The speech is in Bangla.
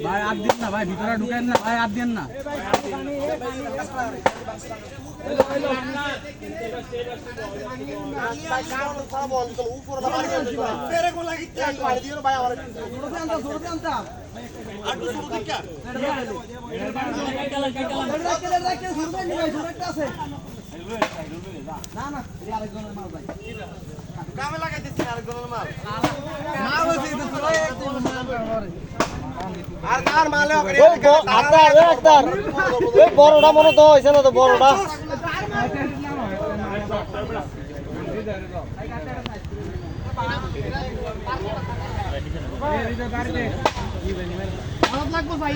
ভাই আর দিন না ভাই, ভিতরে ঢুকেন না ভাই, আর দিন না। বড়টা মনে তো হয়েছে না, তো বড়টা লাগবো ভাই।